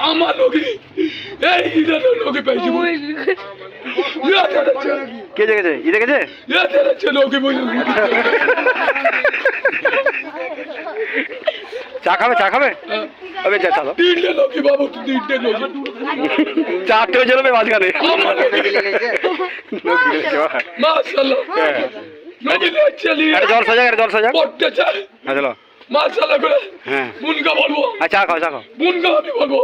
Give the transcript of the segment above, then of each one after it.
আমার লোকে এই লোকে পেয়েছি কে দেখেছে ই দেখেছে লোকে বলে চা খাবে চা খাবে ওকে চা চালো তিনটে লোকে বাবু তিনটে লোকে চারটে জ্বলবে মাঝখানে মাশাআল্লাহ লোকে চলিয়ে জল সাজা জল সাজা পড়তে চাই হ্যাঁ চলো মাশাআল্লাহ করে হ্যাঁ মুনকা বলবো চা খাও চা খাও মুনকা আমি বলবো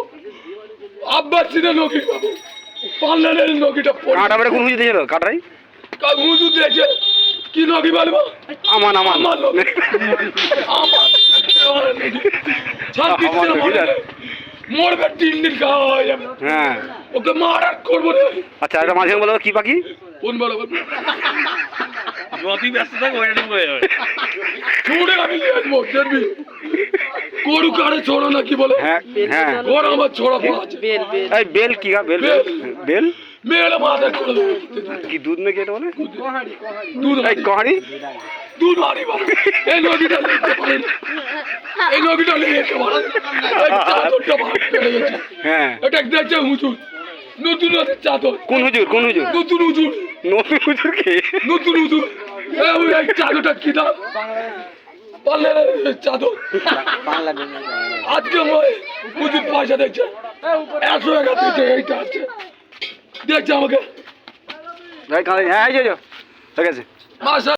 আব্বাস সিনের লোকে বাবু পার্লারের লোকেটা কাঁটা বেড়ে কোন হুজুর দিয়েছিল কাটাই হুজুর দিয়েছে কি লোকে বলবো আমান আমান আমার লোক আমার মরবে 3 দিন খাওয়া হয়ে যাবে হ্যাঁ ওকে মারার করবো না আচ্ছা এটা মাঝে বলো কি পাখি কোন বলো যতই ব্যস্ত থাকো ওইটা হয়ে যাবে ছুড়ে আমি নিয়ে আসবো দেখবি গরু কারে ছোড়ো না কি বলে হ্যাঁ হ্যাঁ ওর আমার ছোড়া পড়া আছে এই বেল কি গা বেল বেল। বেল মেয়েরা মাথা করে দেবে কি দুধ নাকি এটা বলে দুধ এই কহানি দুধ হারি বাবা এই নদীটা লিখতে পারে না। এই নদীটা লিখতে পারে না। এই চাদরটা ভাগ পেয়ে গেছে হ্যাঁ এটা দেখছে হুজুর নতুন নতুন চাদর কোন হুজুর কোন হুজুর নতুন হুজুর নতুন হুজুর কে নতুন হুজুর এই চাদরটা কি দাম পার্লারের চাদর আজকে হুজুর পয়সা দেখছে 100 টাকা দিচ্ছে এইটা আছে দেখছে আমাকে হ্যাঁ এই যে ঠিক আছে মাসা